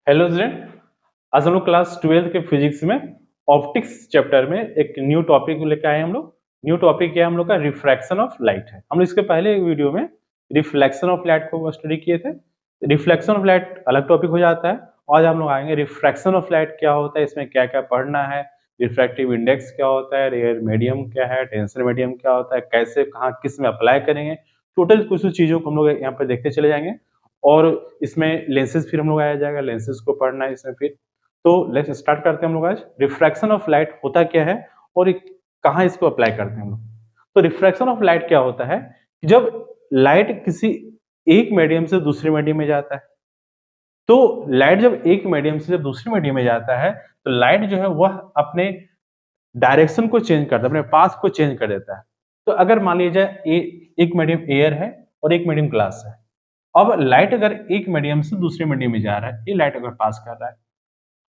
Hello student. आज हम लोग क्लास 12 के फिजिक्स में ऑप्टिक्स चैप्टर में एक न्यू टॉपिक लेकर आए हम लोग। न्यू टॉपिक क्या है हम लोग का? रिफ्रैक्शन ऑफ लाइट है। हम लोग इसके पहले वीडियो में रिफ्लेक्शन ऑफ लाइट को स्टडी किए थे। रिफ्लेक्शन ऑफ लाइट अलग टॉपिक हो जाता है। आज हम लोग आएंगे रिफ्रैक्शन ऑफ लाइट क्या होता है, इसमें क्या क्या पढ़ना है, रिफ्रैक्टिव इंडेक्स क्या होता है, रेयर मीडियम क्या है, टेंसर मीडियम क्या होता है, कैसे कहाँ किस में अप्लाई करेंगे। टोटल कुछ चीजों को हम लोग यहाँ पर देखते चले जाएंगे। और इसमें लेंसेज फिर हम लोग आया जाएगा, लेंसेज को पढ़ना है इसमें फिर। तो लेट्स स्टार्ट करते हैं हम लोग आज। रिफ्रैक्शन ऑफ लाइट होता क्या है और कहाँ इसको अप्लाई करते हैं हम लोग। तो रिफ्रैक्शन ऑफ लाइट क्या होता है? जब लाइट किसी एक मीडियम से दूसरे मीडियम में जाता है, तो लाइट जब एक मीडियम से जब दूसरे मीडियम में जाता है तो लाइट जो है वह अपने डायरेक्शन को चेंज करता है, अपने पाथ को चेंज कर देता है। तो अगर मान लीजिए एक मीडियम एयर है और एक मीडियम ग्लास है। अब लाइट अगर एक मीडियम से दूसरे मीडियम में जा रहा है, ये लाइट अगर पास कर रहा है,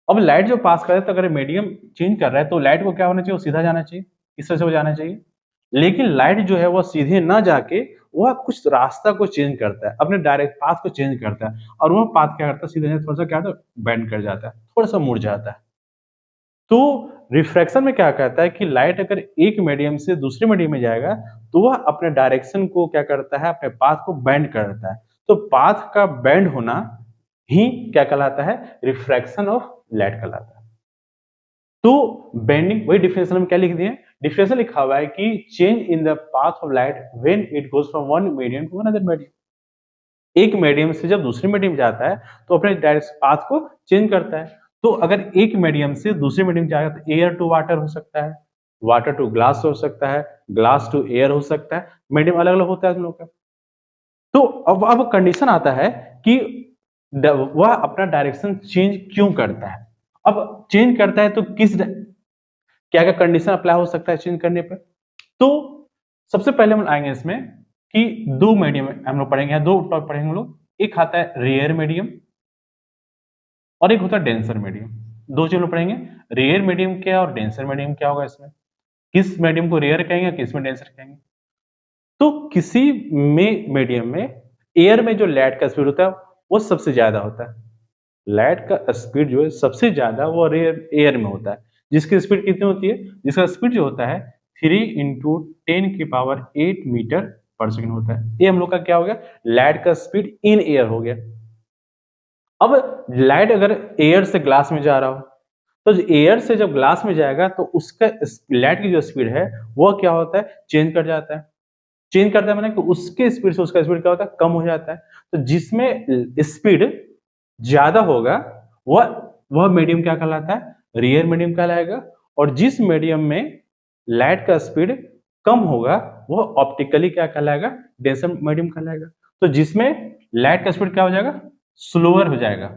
अब लाइट जो पास कर रहा है तो अगर मीडियम चेंज कर रहा है तो लाइट को क्या होना चाहिए? वो सीधा जाना चाहिए, इस तरह से वो जाना चाहिए। लेकिन लाइट जो है वो सीधे ना जाके वह कुछ रास्ता को चेंज करता है, अपने डायरेक्ट पाथ को चेंज करता है। और वह पाथ क्या करता है? सीधे थोड़ा सा क्या होता है? बेंड कर जाता है, थोड़ा सा मुड़ जाता है। तो रिफ्रैक्शन में क्या कहता है कि लाइट अगर एक मीडियम से दूसरे मीडियम में जाएगा तो वह अपने डायरेक्शन को क्या करता है? अपने पाथ को बेंड करता है। तो पाथ का बेंड होना ही क्या कहलाता है? रिफ्रैक्शन ऑफ लाइट कहलाता है। तो बेंडिंग, वही डिफिनेशन में क्या लिख दिए? डिफिनेशन लिखा हुआ है कि change in the path of light when it goes from one medium to another medium. एक मीडियम से जब दूसरे मीडियम जाता है तो अपने डायरेक्ट पाथ को चेंज करता है। तो अगर एक मीडियम से दूसरे मीडियम जाएगा तो एयर टू वाटर हो सकता है, वाटर टू ग्लास हो सकता है, ग्लास टू एयर हो सकता है। मीडियम अलग अलग होता है हम लोग का। तो अब कंडीशन आता है कि वह अपना डायरेक्शन चेंज क्यों करता है। अब चेंज करता है तो क्या क्या कंडीशन अप्लाई हो सकता है चेंज करने पर। तो सबसे पहले हम आएंगे इसमें कि दो मीडियम हम लोग पढ़ेंगे, दो टॉपिक पढ़ेंगे हम लोग। एक आता है रेयर मीडियम और एक होता है डेंसर मीडियम। दो चीज लोग पढ़ेंगे, रेयर मीडियम क्या और डेंसर मीडियम क्या होगा। इसमें किस मीडियम को रेयर कहेंगे, किस में डेंसर कहेंगे। तो किसी में मीडियम में एयर में जो लाइट का स्पीड होता है वो सबसे ज्यादा होता है। लाइट का स्पीड जो है सबसे ज्यादा वो रेयर एयर में होता है। जिसकी स्पीड कितनी होती है? जिसका स्पीड जो होता है 3 × 10⁸ मीटर पर सेकेंड होता है। ये हम लोग का क्या हो गया? लाइट का स्पीड इन एयर हो गया। अब लाइट अगर एयर से ग्लास में जा रहा हो तो एयर से जब ग्लास में जाएगा तो उसका लाइट की जो स्पीड है वो क्या होता है? चेंज कर जाता है। चेंज करता है मैंने कि उसके स्पीड से उसका स्पीड क्या होता है? कम हो जाता है। तो जिसमें स्पीड ज्यादा होगा वह मीडियम क्या कहलाता है? रियर मीडियम कहलाएगा। और जिस मीडियम में लाइट का स्पीड कम होगा वह ऑप्टिकली क्या कहलाएगा? डेंसर मीडियम कहलाएगा। तो जिसमें लाइट का स्पीड क्या हो जाएगा? स्लोअर हो जाएगा,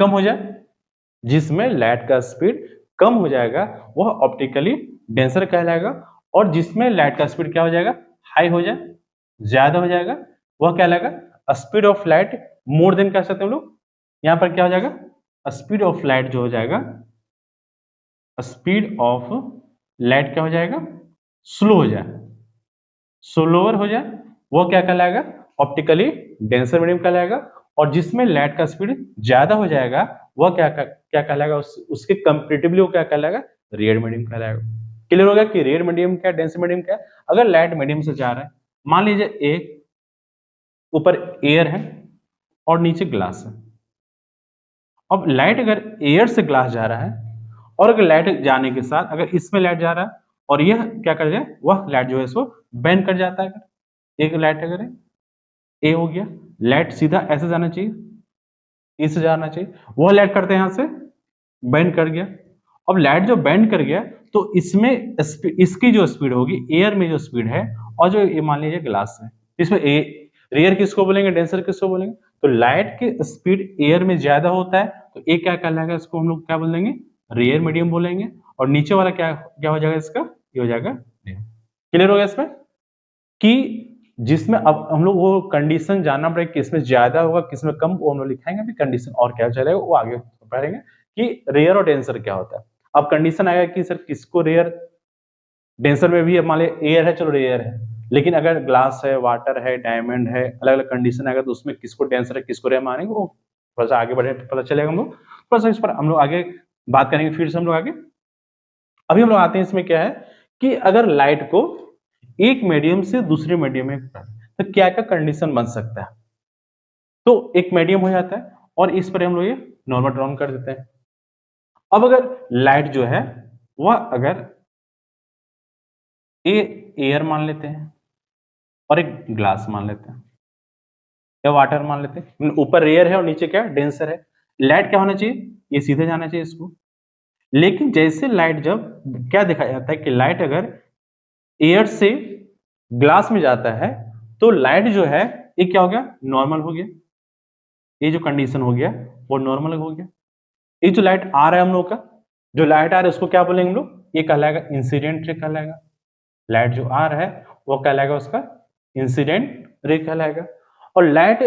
कम हो जाए। जिसमें लाइट का स्पीड कम हो जाएगा वह ऑप्टिकली डेंसर कहलाएगा। और जिसमें लाइट का स्पीड क्या हो जाएगा? हाई हो जाए, ज्यादा हो जाएगा, वह क्या कहलाएगा? Speed of light more than कह सकते हैं हम लोग। यहां पर क्या हो जाएगा? स्पीड ऑफ लाइट जो हो जाएगा, स्पीड ऑफ लाइट क्या हो जाएगा? स्लो हो जाए, स्लोअर हो जाए, वो क्या कहलाएगा? ऑप्टिकली डेंसर मीडियम कहलाएगा। और जिसमें लाइट का स्पीड ज्यादा हो जाएगा वह क्या कहलाएगा? उसके कंपेरेटिवली वो क्या कहलाएगा? रेयर मीडियम कहलाएगा। क्लियर होगा कि रेयर मीडियम क्या, डेंसर मीडियम क्या। अगर लाइट मीडियम से जा रहा है, मान लीजिए एक ऊपर एयर है और नीचे ग्लास है। अब लाइट अगर एयर से ग्लास जा रहा है और अगर लाइट जाने के साथ अगर इसमें लाइट जा रहा है और यह क्या कर जाए? वह लाइट जो है इसको बेंड कर जाता है। एक लाइट अगर है, ए हो गया, लाइट सीधा ऐसे जाना चाहिए, इसे जाना चाहिए, वह लाइट करते हैं यहां से बेंड कर गया। अब लाइट जो बेंड कर गया तो इसमें इसकी जो स्पीड होगी एयर में जो स्पीड है और जो ये मान लीजिए ग्लास है, इसमें ए रेयर किसको बोलेंगे, डेंसर किसको बोलेंगे। तो लाइट की स्पीड एयर में ज्यादा होता है तो ए क्या कहलाएगा? इसको हम लोग क्या बोलेंगे? रेयर मीडियम बोलेंगे। और नीचे वाला क्या क्या हो जाएगा? इसका ये हो जाएगा। क्लियर हो गया इसमें कि जिसमें अब हम लोग वो कंडीशन जानना पड़ेगा किसमें ज्यादा होगा किसमें कम, वो हम लोग लिखाएंगे अभी कंडीशन और क्या चलेगा वो आगे पढ़ेंगे कि रेयर और डेंसर क्या होता है। अब कंडीशन आएगा कि सर किसको रेयर, डेंसर में भी मान लीजिए एयर है, चलो रेयर है, लेकिन अगर ग्लास है, वाटर है, डायमंड है, अलग अलग कंडीशन आएगा तो उसमें किसको डेंसर है किसको रेयर मानेंगे वो थोड़ा सा आगे बढ़े पता चलेगा हम लोग, थोड़ा सा इस पर हम लोग आगे बात करेंगे फिर से हम लोग आगे। अभी हम लोग आते हैं इसमें क्या है कि अगर लाइट को एक मीडियम से दूसरे मीडियम में तो क्या क्या कंडीशन बन सकता है। तो एक मीडियम हो जाता है और इस पर हम लोग ये नॉर्मल ड्रॉन कर देते हैं। अब अगर लाइट जो है वह अगर एयर मान लेते हैं और एक ग्लास मान लेते हैं या वाटर मान लेते हैं, ऊपर एयर है और नीचे क्या डेंसर है। लाइट क्या होना चाहिए, ये सीधे जाना चाहिए इसको। लेकिन जैसे लाइट जब क्या देखा जाता है कि लाइट अगर एयर से ग्लास में जाता है तो लाइट जो है ये क्या हो गया, नॉर्मल हो गया। ये जो कंडीशन हो गया वो नॉर्मल हो गया। ये जो लाइट आ रहा है हम लोग का, जो लाइट आ रहा है उसको क्या बोलेंगे हम लोग, ये कहलाएगा इंसिडेंट रे कहलाएगा। लाइट जो आ रहा है वो कहलाएगा उसका इंसिडेंट रे कहलाएगा। और लाइट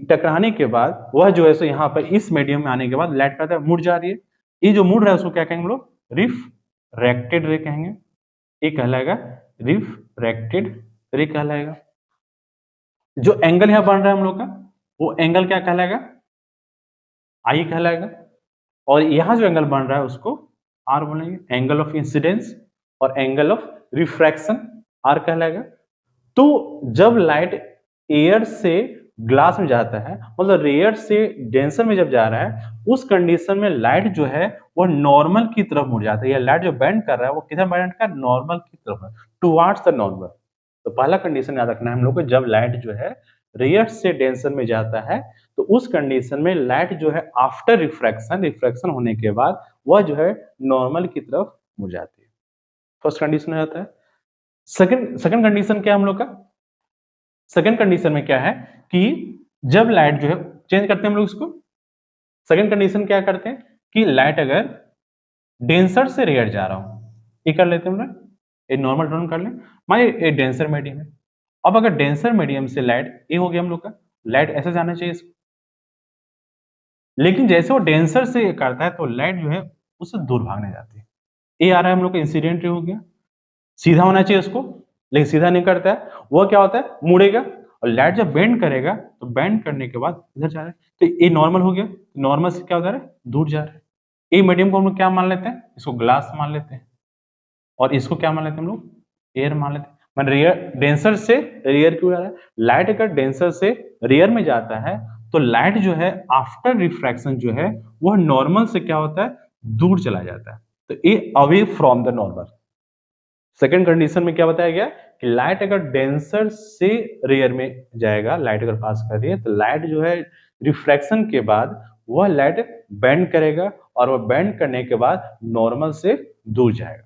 टकराने के बाद वह जो है सो यहाँ पर इस मीडियम में आने के बाद लाइट कहता है मुड़ जा रही है। ये जो मुड़ रहा है उसको क्या कहेंगे हम लोग, रिफ्रैक्टेड रे कहेंगे। ये कहलाएगा रिफ्रैक्टेड रे कहलाएगा। जो एंगल यहाँ बन रहा है हम लोग का वो एंगल क्या कहलाएगा, आई कहलाएगा। और यहां जो एंगल बन रहा है उसको आर बोलेंगे, एंगल ऑफ इंसिडेंस और एंगल ऑफ रिफ्रैक्शन आर कहलाएगा। तो जब लाइट एयर से ग्लास में जाता है, मतलब एयर से डेंसर में जब जा रहा है, उस कंडीशन में लाइट जो है वो नॉर्मल की तरफ मुड़ जाता है। या लाइट जो बेंड कर रहा है वो किधर बेंड कर, नॉर्मल की तरफ, टुवर्ड्स द नॉर्मल। तो पहला कंडीशन याद रखना है हम लोग को, जब लाइट जो है रेयर से डेंसर में जाता है तो उस कंडीशन में लाइट जो है आफ्टर रिफ्रैक्शन होने के बाद वह जो है नॉर्मल की तरफ मुड़ जाती है। फर्स्ट कंडीशन हो जाता है। सेकंड कंडीशन क्या है हम लोग का, सेकंड कंडीशन में क्या है कि जब लाइट जो है, चेंज करते हैं हम लोग इसको। सेकंड कंडीशन क्या करते हैं कि लाइट अगर डेंसर से रेयर जा रहा हूं, ये कर लेते हैं हम लोग, एक नॉर्मल ड्रॉन कर ले, मान ये डेंसर मीडियम है। अब अगर डेंसर मीडियम से लाइट, ये हो गया हम लोग का, लाइट ऐसे जाना चाहिए इसको, लेकिन जैसे वो डेंसर से करता है तो लाइट जो है उससे दूर भागने जाती है। ये आ रहा है हम लोग का इंसिडेंट रे हो गया, सीधा होना चाहिए उसको, लेकिन सीधा नहीं करता है। वो क्या होता है, मुड़ेगा। और लाइट जब बेंड करेगा तो बेंड करने के बाद इधर जा रहा है, तो ये नॉर्मल हो गया। नॉर्मल से क्या हो जा रहा है, दूर जा रहा है। ये मीडियम को हम लोग क्या मान लेते हैं, इसको ग्लास मान लेते हैं, और इसको क्या मान लेते हैं हम लोग, एयर मान लेते हैं। मान रेयर, डेंसर से रेयर क्यों जा रहा है, लाइट अगर डेंसर से रेयर में जाता है तो लाइट जो है आफ्टर रिफ्रैक्शन जो है वह नॉर्मल से क्या होता है, दूर चला जाता है। तो ये away from the normal. Second condition में क्या बताया गया कि लाइट अगर डेंसर से रेयर में जाएगा, लाइट अगर पास कर रही है तो लाइट जो है रिफ्रैक्शन के बाद वह लाइट बेंड करेगा, और वह बेंड करने के बाद नॉर्मल से दूर जाएगा।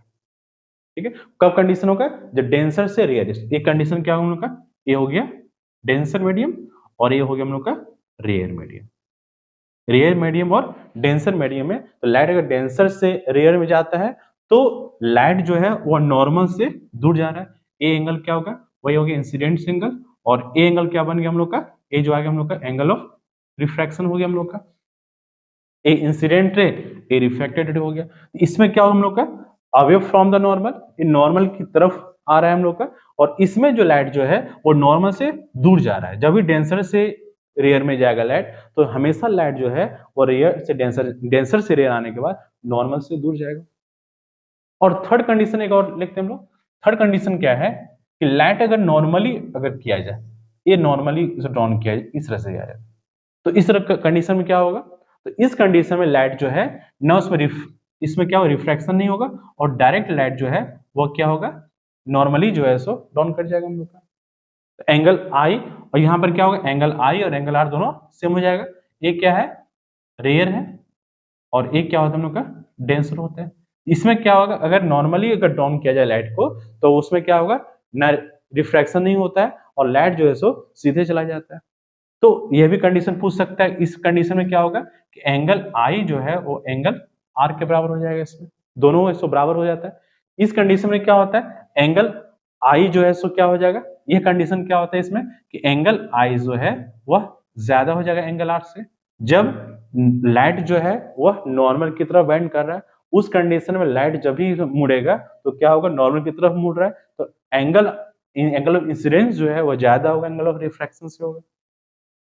ठीक है, कब कंडीशन होगा, जब डेंसर से रेयरिस्ट। ये कंडीशन क्या होगा हम लोग का, ये हो गया डेंसर मीडियम, और ये हो गया हम लोग का रेयर मीडियम। रेयर मीडियम और डेंसर मीडियम में तो लाइट अगर डेंसर से रेयर में जाता है तो लाइट जो है वो नॉर्मल से दूर जा रहा है। ए एंगल क्या होगा, वही हो गया इंसिडेंट एंगल, और ए एंगल क्या बन गया हम लोग का, ए जो आ गया हम लोग का एंगल ऑफ रिफ्रैक्शन हो गया हम लोग का। ए इंसिडेंट रे, ए रिफ्लेक्टेड रे हो गया। इसमें क्या हो हम लोग का, away from the normal, in normal की तरफ आ रहा है हम लोग का। और इसमें जो लाइट जो है वो नॉर्मल से दूर जा रहा है। जब भी डेंसर से रेयर में जाएगा लाइट तो हमेशा लाइट जो है वो रेयर से डेंसर से रेयर आने के बाद नॉर्मल से दूर जाएगा। और थर्ड कंडीशन एक और लिखते हैं हम लोग। थर्ड कंडीशन क्या है कि लाइट अगर नॉर्मली अगर किया जाए, ये नॉर्मली ड्रॉन किया जाए, इस तरह से किया जाए, तो इस तरह कंडीशन में क्या होगा, तो इस कंडीशन में लाइट जो है ना उसमें इसमें क्या होगा, रिफ्रैक्शन नहीं होगा, और डायरेक्ट लाइट जो है वो क्या होगा, नॉर्मली जो है सो डाउन कर जाएगा हम लोग का। तो एंगल आई, और यहां पर क्या होगा, एंगल आई और एंगल आर दोनों सेम हो जाएगा। ये क्या है, रेयर है, और एक क्या होता है हम लोग का, डेंसर होता है। इसमें क्या होगा, अगर नॉर्मली अगर डाउन किया जाए लाइट को तो उसमें क्या होगा, ना रिफ्रैक्शन नहीं होता है, और लाइट जो है सो सीधे चला जाता है। तो यह भी कंडीशन पूछ सकता है। इस कंडीशन में क्या होगा कि एंगल आई जो है वो एंगल आर के बराबर हो जाएगा। इसमें दोनों इसको बराबर हो जाता है। इस कंडीशन में क्या होता है, एंगल आई जो है सो क्या हो जाएगा, यह कंडीशन क्या होता है इसमें कि एंगल आई जो है वह ज्यादा हो जाएगा एंगल आर से। जब लाइट जो है वह नॉर्मल की तरफ बेंड कर रहा है, उस कंडीशन में लाइट जब भी मुड़ेगा तो क्या होगा, नॉर्मल की तरफ मुड़ रहा है तो एंगल ऑफ इंसिडेंस जो है वो ज्यादा होगा एंगल ऑफ रिफ्रैक्शन से होगा।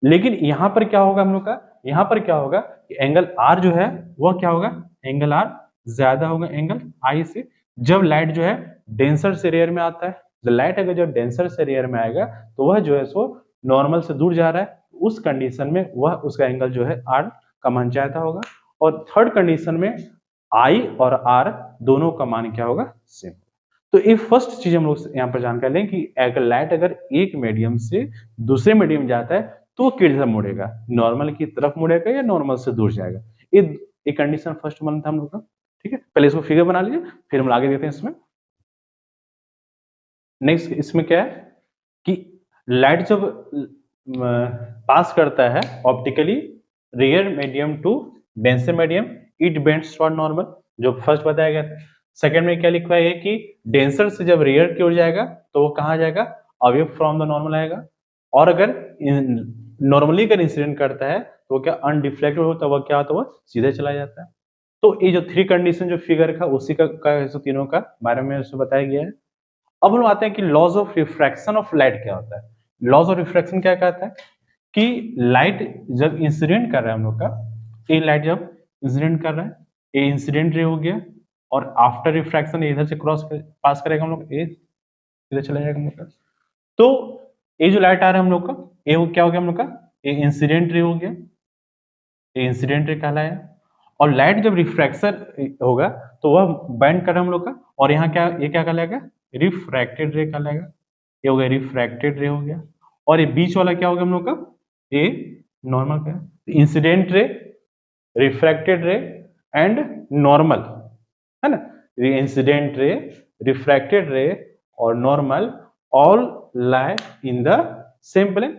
लेकिन यहां पर क्या होगा हम लोग का, यहाँ पर क्या होगा कि एंगल आर जो है वह क्या होगा, एंगल आर ज्यादा होगा एंगल आई से, जब लाइट जो है डेंसर से रेयर में आता है। जब लाइट अगर जब डेंसर से रेयर में आएगा तो वह जो है सो नॉर्मल से दूर जा रहा है, उस कंडीशन में वह उसका एंगल जो है आर का मान ज्यादा होगा। और थर्ड कंडीशन में आई और आर दोनों का मान क्या होगा, सेम। तो ये फर्स्ट चीज हम लोग यहाँ पर जानकारी लें कि अगर लाइट अगर एक मीडियम से दूसरे मीडियम जाता है तो किधर मुड़ेगा, नॉर्मल की तरफ मुड़ेगा या नॉर्मल से दूर जाएगा। ये कंडीशन फर्स्ट मान था हम लोग का। ठीक है, पहले इसको फिगर बना लीजिए, फिर हम आगे देखते हैं इसमें। नेक्स्ट इसमें क्या है कि लाइट जब पास करता है optically rare medium to denser medium, it bends toward normal, जो फर्स्ट बताया गया था। सेकंड में क्या लिखा है कि डेंसर से जब रेयर की ओर जाएगा तो वो कहाँ जाएगा, अवे फ्रॉम द नॉर्मल आएगा। और अगर नॉर्मली अगर इंसिडेंट करता है तो क्या अनडिफ्लेक्टेड होता है, वह क्या होता है, वह सीधे चला जाता है। तो ये जो थ्री कंडीशन जो फिगर का उसी का तीनों का बारे में बताया गया है। अब हम आते हैं कि laws of refraction of light क्या होता है। लॉज ऑफ रिफ्रैक्शन क्या कहता है कि लाइट जब इंसिडेंट कर रहा है हम लोग का, ये लाइट जब इंसिडेंट कर रहा है, ये इंसिडेंट रे हो गया, और आफ्टर रिफ्रैक्शन इधर से पास करेगा हम लोग, ये इधर चला जाएगा हम लोग का। तो ये जो लाइट आ रहा है हम लोग का, ये क्या हो गया हम लोग का, ये इंसिडेंट रे हो गया, ये इंसिडेंट रे कहलाया। और लाइट जब रिफ्रैक्शन होगा तो वह बैंड कर रहा है हम लोग का, और यहाँ क्या, ये क्या कहलाएगा, रिफ्रैक्टेड रे कहलाएगा। ये हो गया रिफ्रैक्टेड रे हो गया। और ये बीच वाला क्या हो गया हम लोग का, ये नॉर्मल का। इंसिडेंट रे, रिफ्रैक्टेड रे एंड नॉर्मल, है ना। इंसिडेंट रे, रिफ्रैक्टेड रे और normal all lie in the same plane.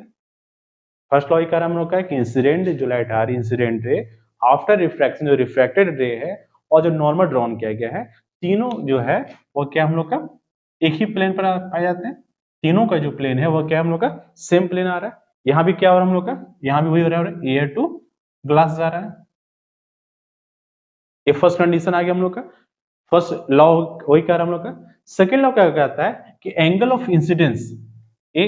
First law क्या हम लोग का है कि इंसिडेंट जो लाइट आ रही है, इंसिडेंट रे आफ्टर रिफ्रैक्शन जो रिफ्रैक्टेड रे है, और जो नॉर्मल ड्रॉन किया गया है, तीनों जो है वो क्या हम लोग का एक ही प्लेन पर पाए जाते हैं। तीनों का जो प्लेन है वो क्या हम लोग का सेम प्लेन आ रहा है। यहाँ भी क्या हो रहा है हम लोग का, यहाँ भी वही हो रहा है, एयर टू ग्लास जा रहा है। ये फर्स्ट कंडीशन आ गया हम लोग का, फर्स्ट लॉ वही कह रहा है हम लोग का। सेकेंड लॉ क्या कहता है कि angle of incidence, A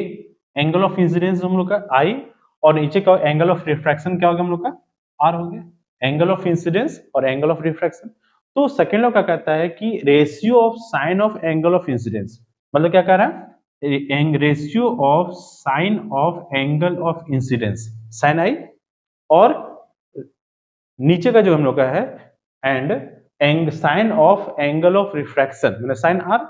angle of incidence हम लोग का आई, और नीचे का एंगल ऑफ रिफ्रैक्शन क्या हो गया हम लोग का, आर हो गया। एंगल ऑफ इंसिडेंस और एंगल ऑफ रिफ्रैक्शन। तो सेकेंड लॉ क्या कहता है कि ratio of sine of angle of incidence, मतलब क्या कह रहा है, ratio of sine of angle of incidence, sine I, और नीचे का जो हम लोग का है and sine of angle of refraction, मतलब sine R,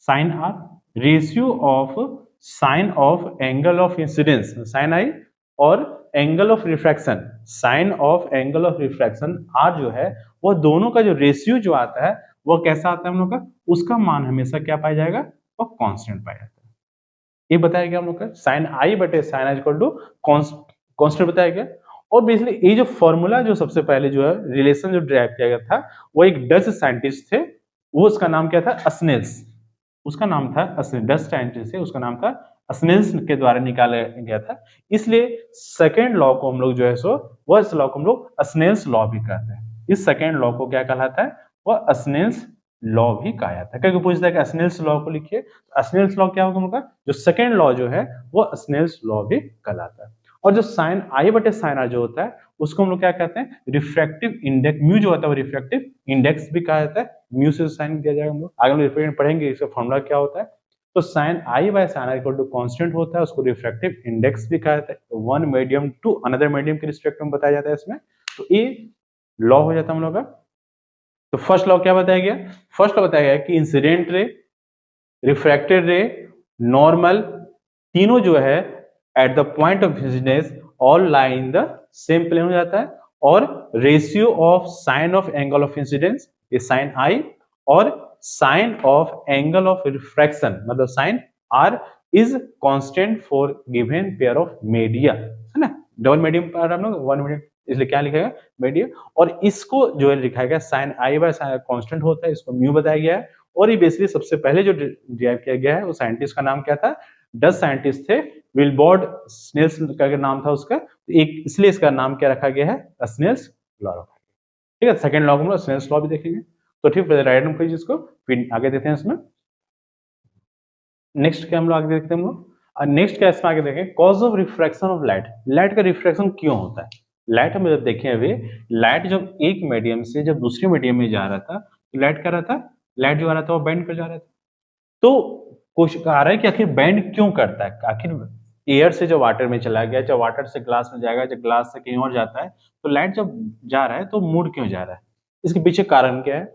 sine R, ratio of sine of angle of incidence sine I, और angle of refraction sine of angle of refraction are जो है, वह दोनों का जो रेशियो जो आता है वह कैसा आता है हम लोग का, उसका मान हमेशा क्या पाया जाएगा, वह कांस्टेंट पाया जाता है। ये बताया गया हम लोग का साइन आई बटे sine i equal to constant बताया गया। और बेसिकली ये जो फॉर्मूला जो सबसे पहले जो है रिलेशन जो ड्राइव किया गया था, वो एक डच साइंटिस्ट थे, वो उसका नाम क्या था, स्नेल्स, उसका नाम था डच साइंटिस्ट है, उसका नाम था स्नेल्स के द्वारा निकाला गया था। इसलिए सेकेंड लॉ को हम लोग जो है सो वह इस लॉ को हम लोग स्नेल्स लॉ भी कहते हैं। इस सेकेंड लॉ को क्या कहलाता है, वह स्नेल्स लॉ भी कहा जाता है। क्योंकि पूछता है कि स्नेल्स लॉ को लिखिए, स्नेल्स लॉ क्या होगा हम लोग का, जो सेकेंड लॉ जो है वो स्नेल्स लॉ भी कहलाता है। और जो साइन आई बटे साइन आर जो होता है उसको हम लोग क्या कहते हैं, रिफ्रैक्टिव इंडेक्स, म्यू जो होता है वो रिफ्रैक्टिव इंडेक्स भी कहा जाता है, म्यू से साइन दिया जाएगा। हम लोग आगे हम रिफ्रैक्टिव पढ़ेंगे इसका फॉर्मूला क्या होता है। तो sine i by sine r equal to constant होता है, उसको रिफ्रैक्टिव इंडेक्स भी कहा जाता है। One medium to another medium के रिस्पेक्ट में बताया जाता है इसमें। तो ये लॉ हो जाता है हम लोग का। तो फर्स्ट लॉ क्या बताया गया, फर्स्ट लॉ बताया गया कि इंसिडेंट रे, रिफ्रैक्टेड रे, नॉर्मल, तीनों जो है at the point of incidence all lie in the same plane हो जाता है। और ratio of sine of angle of incidence, ये साइन आई, और sine of angle of refraction मतलब sine R is constant for given pair of media, है ना। Double medium पर हम लोग वन मीडियम, इसलिए क्या लिखेगा मीडियम। और इसको जो है लिखा गया sine i by sine constant होता है, इसको म्यू बताया गया है। और ये बेसिकली सबसे पहले जो डिराइव किया गया है वो साइंटिस्ट का नाम क्या था, डच साइंटिस्ट थे, विल्बोर्ड स्नेल्स का नाम था उसका, एक इसलिए इसका नाम क्या रखा गया है, स्नेल्स लॉ रखा गया। ठीक है, सेकंड लॉ को हम लोग स्नेल्स लॉ भी देखेंगे। तो ठीक है, राइट हैंड पेज इसको फिर आगे देखते हैं इसमें। नेक्स्ट क्या हम लोग आगे देखते हैं हम लोग, नेक्स्ट क्या इसमें आगे देखें, cause of refraction of light, light का रिफ्रैक्शन क्यों होता है। लाइट हम जब देखें अभी, लाइट जब एक मीडियम से जब दूसरे मीडियम में जा रहा था, तो लाइट क्या रहा था, लाइट जो आ रहा था वो बेंड कर जा रहा था। तो क्वेश्चन आ रहा है कि आखिर बेंड क्यों करता है, आखिर एयर से जब वाटर में चला गया, जब वाटर से ग्लास में जाएगा, जब ग्लास से कहीं और जाता है, तो लाइट जब जा रहा है तो मुड़ क्यों जा रहा है, इसके पीछे कारण क्या है।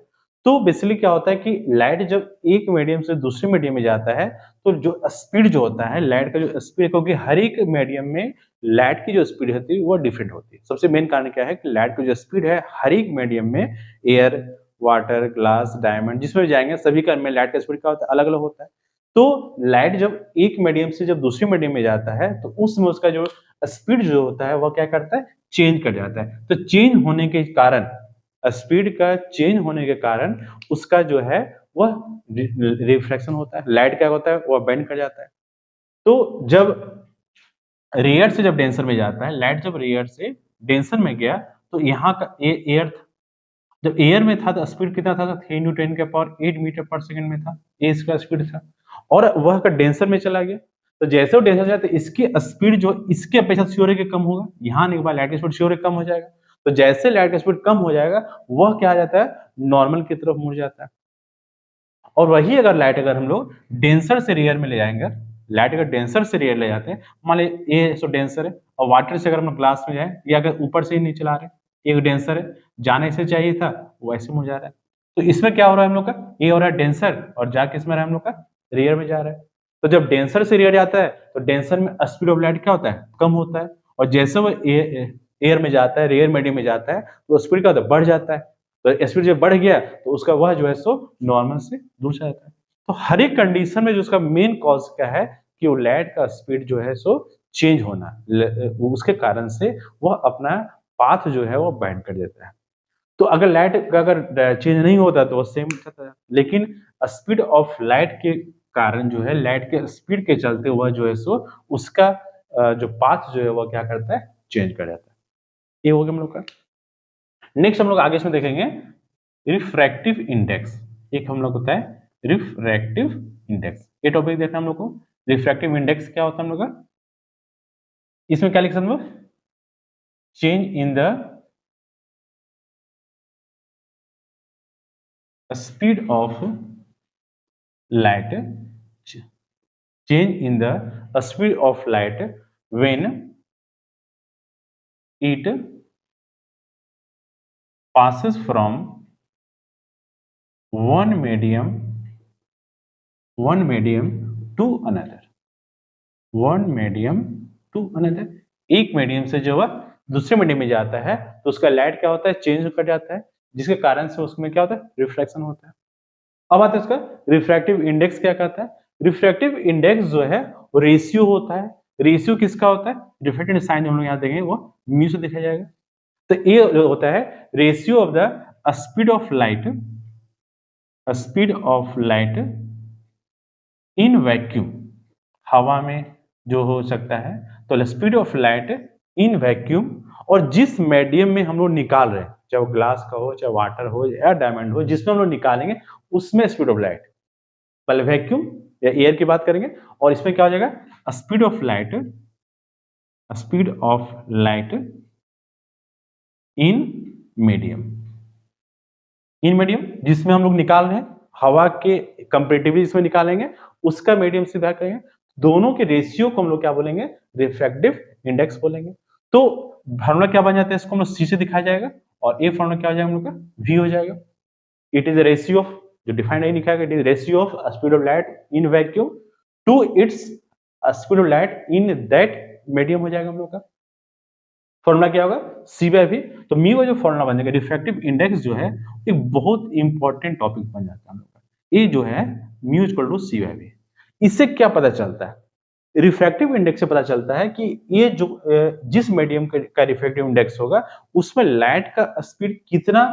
तो बेसिकली क्या होता है कि लाइट जब एक मीडियम से दूसरे मीडियम में जाता है, तो जो स्पीड जो होता है लाइट का, जो स्पीड, क्योंकि हर एक मीडियम में लाइट की जो स्पीड होती है वो डिफरेंट होती है। सबसे मेन कारण क्या है कि लाइट की जो स्पीड है हर एक मीडियम में, एयर, वाटर, ग्लास, डायमंड, जिसमें भी जाएंगे सभी का में लाइट का स्पीड क्या होता है, अलग अलग होता है। तो लाइट जब एक मीडियम से जब दूसरे मीडियम में जाता है, तो उसमें उसका जो स्पीड जो होता है वह क्या करता है, चेंज कर जाता है। तो चेंज होने के कारण, स्पीड का चेंज होने के कारण उसका जो है वह रिफ्रैक्शन होता है, लाइट क्या होता है वह बेंड कर जाता है। तो जब रेयर से जब डेंसर में जाता है, लाइट जब रेयर से डेंसर में गया, तो यहाँ का एयर, जब एयर में था तो स्पीड कितना था, 3 × 10⁸ मीटर पर सेकंड में था, ए इसका स्पीड था। और वह का डेंसर में चला गया, तो जैसे वो डेंसर जाता है इसकी स्पीड जो इसके अपेक्षा श्योर है कि कम होगा, यहाँ आने के बाद लाइट की स्पीड श्योर है कम हो जाएगा। तो जैसे लाइट का स्पीड कम हो जाएगा, वह क्या आ जाता है, नॉर्मल की तरफ मुड़ जाता है। और वही अगर लाइट अगर हम लोग डेंसर से रेयर में ले जाएंगे, लाइट अगर डेंसर से रेयर ले जाते हैं, मान लीजिए ये सो डेंसर है, और वाटर से अगर हम ग्लास में जाए, या अगर ऊपर से ही नहीं चला रहे, एक डेंसर है, जाने से चाहिए था वैसे मुझे जा रहा है। तो इसमें क्या हो रहा है हम लोग का, ये हो रहा है डेंसर, और जाके इसमें रहा है हम लोग का रेयर में जा रहा है। तो जब डेंसर से रेयर जाता है, तो डेंसर में स्पीड ऑफ लाइट क्या होता है, कम होता है। और जैसे वो एयर में जाता है, रेयर मीडियम में जाता है, तो स्पीड क्या होता है, बढ़ जाता है। तो स्पीड जब बढ़ गया, तो उसका वह जो है सो नॉर्मल से दूर चला जाता है। तो हर एक कंडीशन में जो उसका मेन कॉज क्या है कि वो लाइट का स्पीड जो है सो चेंज होना, उसके कारण से वह अपना पाथ जो है वो बेंड कर देता है। तो अगर लाइट का अगर चेंज नहीं होता तो वो सेम रहता है, लेकिन स्पीड ऑफ लाइट के कारण जो है, लाइट के स्पीड के चलते वह जो है सो उसका जो पाथ जो है वह क्या करता है, चेंज कर जाता है। ये हो गया हम लोग का। नेक्स्ट हम लोग आगे इसमें देखेंगे रिफ्रैक्टिव इंडेक्स। एक हम लोग होता है रिफ्रैक्टिव इंडेक्स, ये टॉपिक देखना हम लोग को। रिफ्रैक्टिव इंडेक्स क्या होता है हम लोग का, इसमें क्या लिख सकते हैं, change in the speed of light, change in the speed of light when it passes from one medium to another, one medium to another। एक मीडियम से जो है दूसरे मीडियम में जाता है, तो उसका लाइट क्या होता है, चेंज कर जाता है, जिसके कारण से उसमें क्या होता है, रिफ्लेक्शन होता है। अब आता है इसका रिफ्रैक्टिव इंडेक्स क्या कहता है। रिफ्रैक्टिव इंडेक्स जो है वो रेशियो होता है। रेशियो किसका होता है, रिफ्लेक्टेड साइन हम लोग यहाँ देखेंगे वो म्यू से दिखाया जाएगा। तो ये होता है ratio of the speed of light, speed of light in vacuum, हवा में जो हो सकता है, तो speed of light in vacuum, और जिस मीडियम में हम लोग निकाल रहे हैं, चाहे वो ग्लास का हो, चाहे वाटर हो या डायमंड हो, जिसमें हम लोग निकालेंगे उसमें स्पीड ऑफ लाइट, पहले वैक्यूम या एयर की बात करेंगे, और इसमें क्या हो जाएगा, speed of light, speed of light in medium, in medium जिसमें हम लोग निकाल रहे हैं, हवा के कंपेरेटिवली जिसमें निकालेंगे उसका मीडियम से बात करेंगे, दोनों के रेशियो को हम लोग क्या बोलेंगे, रिफ्रैक्टिव इंडेक्स बोलेंगे। तो फॉर्मूला क्या बन जाता है, इसको हम लोग सी से दिखाया जाएगा, और ये फॉर्मूला क्या हो जाएगा हम लोग का, वी हो जाएगा। इट इज रेशियो ऑफ, जो डिफाइंड नहीं लिखा है, it is ratio of speed of light in vacuum to its speed of light in that medium हो जाएगा हम लोग का। फॉर्मूला क्या होगा, सी बाय वी। तो मी का जो फॉर्मूला बन जाएगा रिफ्रैक्टिव इंडेक्स जो है एक बहुत इंपॉर्टेंट टॉपिक बन जाता है हम लोग का। ये जो है mu equal to c by v. इससे क्या पता चलता है, रिफ्रैक्टिव इंडेक्स से पता चलता है कि ये जो जिस मीडियम का रिफ्रैक्टिव इंडेक्स होगा उसमें लाइट का स्पीड कितना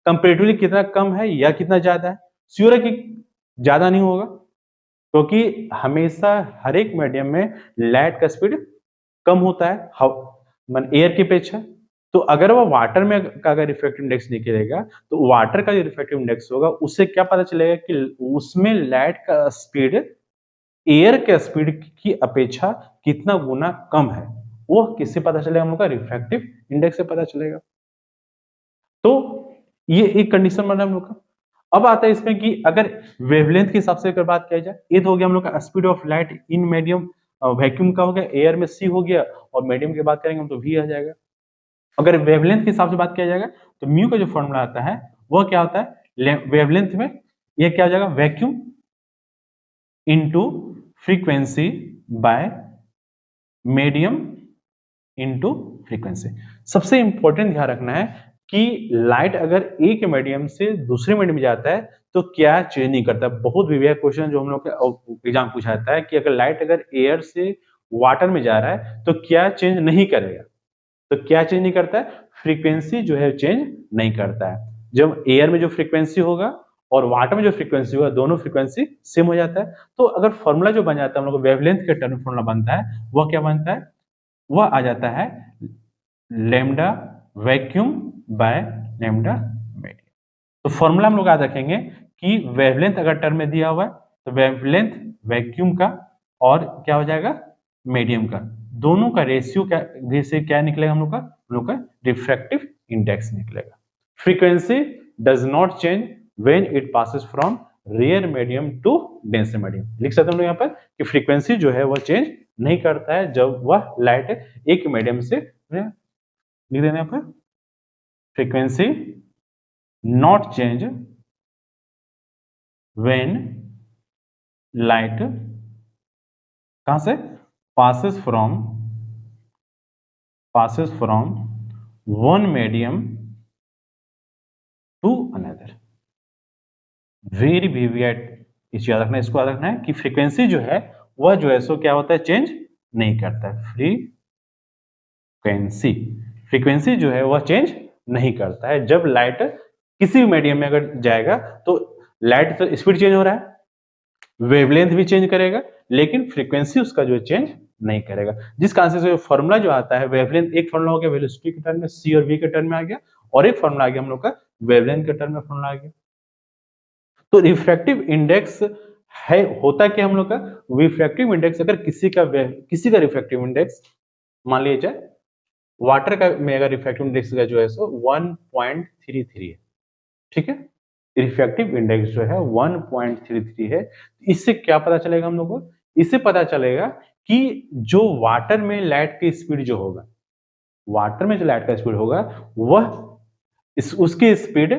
कंपेरेटिवली कितना कम है या कितना ज्यादा है। श्योर है कि ज्यादा नहीं होगा, क्योंकि हमेशा हर एक मीडियम में लाइट का स्पीड कम होता है मन एयर की अपेक्षा। तो अगर वो वाटर में का अगर रिफ्रैक्टिव इंडेक्स निकलेगा, तो वाटर का जो रिफ्रैक्टिव इंडेक्स होगा उससे क्या पता चलेगा कि उसमें लाइट का स्पीड एयर के स्पीड की अपेक्षा कितना गुना कम है। वो किससे पता चलेगा? हम लोग का रिफ्रैक्टिव इंडेक्स से पता चलेगा। तो ये एक कंडीशन बना हम लोग का। अब आता है इसमें कि अगर वेवलेंथ के हिसाब से अगर बात किया जाए, ये तो हो गया हम लोग का speed of light in medium, vacuum का हो गया, एयर में सी हो गया, और मीडियम की बात करेंगे हम तो वी आ जाएगा। अगर वेवलेंथ के हिसाब से बात किया जाएगा तो म्यू का जो फॉर्मूला आता है वो क्या होता है? वेवलेंथ में ये क्या हो जाएगा? Vacuum into frequency bye medium into frequency. सबसे इंपॉर्टेंट ध्यान रखना है कि लाइट अगर एक मीडियम से दूसरे मीडियम में जाता है तो क्या चेंज नहीं करता। बहुत विवेक क्वेश्चन जो हम लोग के एग्जाम पूछा जाता है कि अगर लाइट अगर एयर से वाटर में जा रहा है तो क्या चेंज नहीं करेगा? तो क्या चेंज नहीं करता है? फ्रीक्वेंसी जो है चेंज नहीं करता है। जब एयर में जो फ्रीक्वेंसी होगा और वाटर में जो फ्रीक्वेंसी होगा, दोनों फ्रीक्वेंसी सेम हो जाता है। तो अगर फॉर्मूला जो बन जाता है हम लोग वेवलेंथ के टर्म फॉर्मूला बनता है, वह क्या बनता है? वह आ जाता है lambda vacuum by lambda medium. तो फॉर्मूला हम लोग याद रखेंगे कि वेवलेंथ अगर टर्म में दिया हुआ है तो वेवलेंथ वैक्यूम का और क्या हो जाएगा? मीडियम का, दोनों का रेशियो क्या से क्या निकलेगा? हम लोग का रिफ्रैक्टिव इंडेक्स निकलेगा। Frequency does not change when it passes from rare medium to dense medium. लिख सकते हैं हम लोग यहाँ पर कि फ्रीक्वेंसी जो है वह चेंज नहीं करता है जब वह लाइट एक मीडियम से, लिख देना यहाँ पर, frequency not change when light कहां से? passes from one medium to another। Very इस याद रखना, इसको याद रखना है कि फ्रीक्वेंसी जो है वह जो है सो क्या होता है? चेंज नहीं करता है। फ्रीक्वेंसी जो है वह चेंज नहीं करता है। जब लाइट किसी भी मीडियम में अगर जाएगा तो लाइट तो स्पीड चेंज हो रहा है, वेवलेंथ भी चेंज करेगा, लेकिन फ्रीक्वेंसी उसका जो चेंज नहीं करेगा। जिस कारण से फॉर्मूला जो आता है वेवलेंथ, एक फॉर्मूला हो गया वेलोसिटी के टर्म में, सी और वी के टर्म में आ गया, और एक फॉर्मूला आ गया हम लोग का वेवलेंथ के टर्म में फॉर्मूला आ गया। तो रिफ्रैक्टिव इंडेक्स है, होता क्या हम लोग का? रिफ्रैक्टिव इंडेक्स अगर किसी का रिफ्रैक्टिव इंडेक्स मान लिया जाए, वाटर का में अगर रिफ्रैक्टिव इंडेक्स का जो है सो 1.33 है, ठीक है, रिफ्रैक्टिव इंडेक्स जो है 1.33 है। इससे क्या पता चलेगा हम लोग को? इससे पता चलेगा कि जो वाटर में लाइट की स्पीड जो होगा, वाटर में जो लाइट का स्पीड होगा वह उसकी स्पीड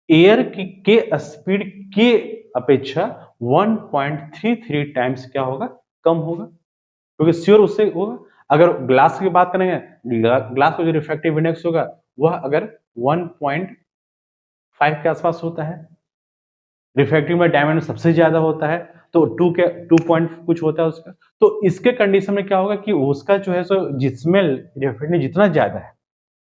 एयर के स्पीड के अपेक्षा 1.33 टाइम्स क्या होगा? कम होगा, क्योंकि श्योर उससे होगा। अगर ग्लास की बात करेंगे, ग्लास का जो रिफ्रैक्टिव इंडेक्स होगा वह अगर 1.5 के आसपास होता है, रिफ्रैक्टिव में डायमेंशन सबसे ज्यादा होता है तो 2 पॉइंट कुछ होता है उसका। तो इसके कंडीशन में क्या होगा कि उसका जो है सो जिसमें रिफ्रैक्टिव जितना ज्यादा है,